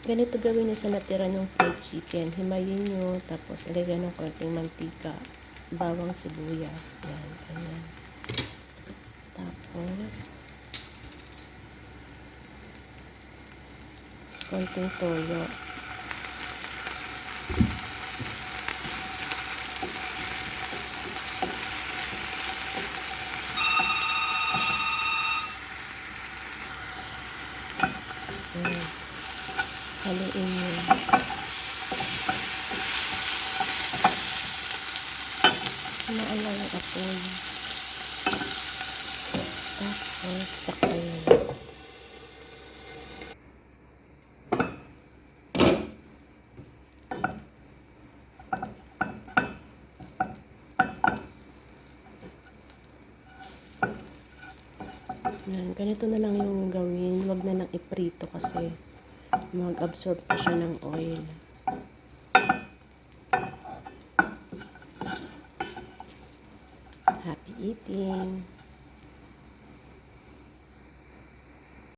Ganito gawin nyo sa natira ng fried chicken. Himayin nyo, tapos ilagay ng konting mantika, bawang sibuyas. Yan, ganyan. Tapos, konting toyo. Yan. Haluin nyo. Maalaw ang apoy. Tapos, takpan. Yan, ganito na lang yung gawin. Huwag na lang iprito kasi mag-absorb pa siya ng oil. Happy eating!